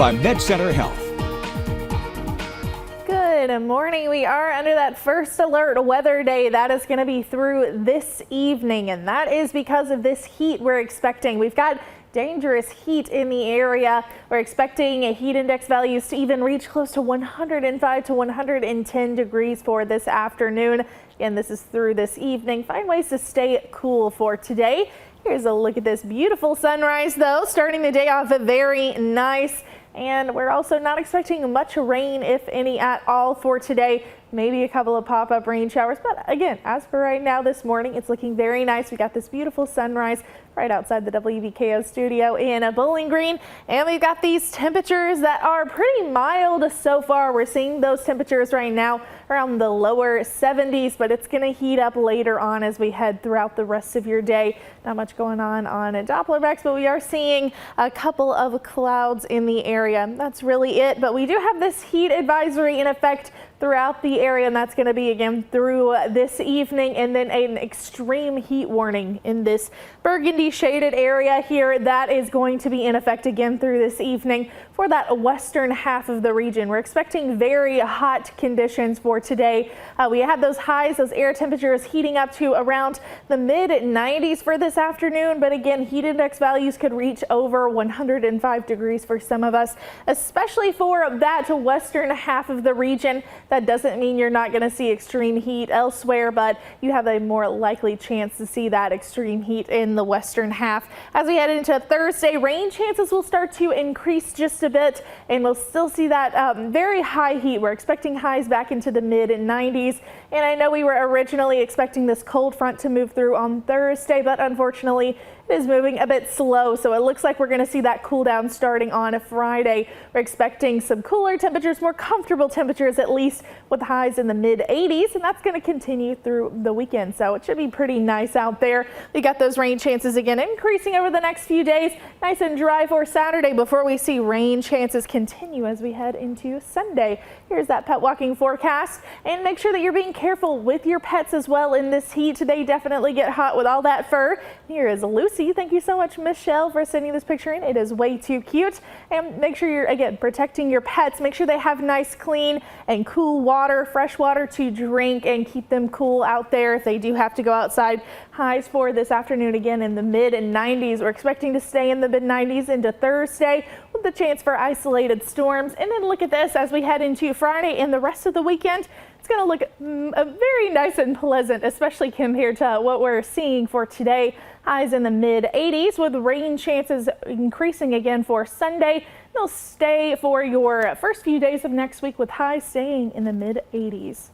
by MedCenter Health. Good morning. We are under that first alert weather day. That is going to be through this evening, and that is because of this heat we're expecting. We've got dangerous heat in the area. We're expecting heat index values to even reach close to 105 to 110 degrees for this afternoon. Again, this is through this evening. Find ways to stay cool for today. Here's a look at this beautiful sunrise, though, starting the day off very nice. And we're also not expecting much rain, if any at all, for today. Maybe a couple of pop-up rain showers. But again, as for right now this morning, it's looking very nice. We got this beautiful sunrise right outside the WVKO studio in Bowling Green. And we've got these temperatures that are pretty mild so far. We're seeing those temperatures right now around the lower 70s, but it's going to heat up later on as we head throughout the rest of your day. Not much going on Doppler Bex, but we are seeing a couple of clouds in the area. That's really it. But we do have this heat advisory in effect throughout the area, and that's going to be again through this evening, and then an extreme heat warning in this burgundy shaded area here that is going to be in effect again through this evening for that western half of the region. We're expecting very hot conditions for today. We have those highs, those air temperatures heating up to around the mid 90s for this afternoon, but again, heat index values could reach over 105 degrees for some of us, especially for that western half of the region. That doesn't mean you're not going to see extreme heat elsewhere, but you have a more likely chance to see that extreme heat in the western half. As we head into Thursday, rain chances will start to increase just a bit, and we'll still see that very high heat. We're expecting highs back into the mid 90s, and I know we were originally expecting this cold front to move through on Thursday, but unfortunately it is moving a bit slow, so it looks like we're going to see that cool down starting on a Friday. We're expecting some cooler temperatures, more comfortable temperatures, at least with highs in the mid 80s, and that's going to continue through the weekend, so it should be pretty nice out there. We got those rain chances again increasing over the next few days. Nice and dry for Saturday before we see rain chances continue as we head into Sunday. Here's that pet walking forecast, and make sure that you're being careful with your pets as well in this heat. They definitely get hot with all that fur. Here is Lucy. Thank you so much, Michelle, for sending this picture in. It is way too cute. And make sure you're, again, protecting your pets. Make sure they have nice, clean, and cool water, fresh water to drink, and keep them cool out there if they do have to go outside. Highs for this afternoon again in the mid 90s. We're expecting to stay in the mid 90s into Thursday with the chance for isolated storms. And then look at this as we head into Friday and the rest of the weekend. It's going to look very nice and pleasant, especially compared to what we're seeing for today. Highs in the mid 80s with rain chances increasing again for Sunday. They'll stay for your first few days of next week with highs staying in the mid 80s.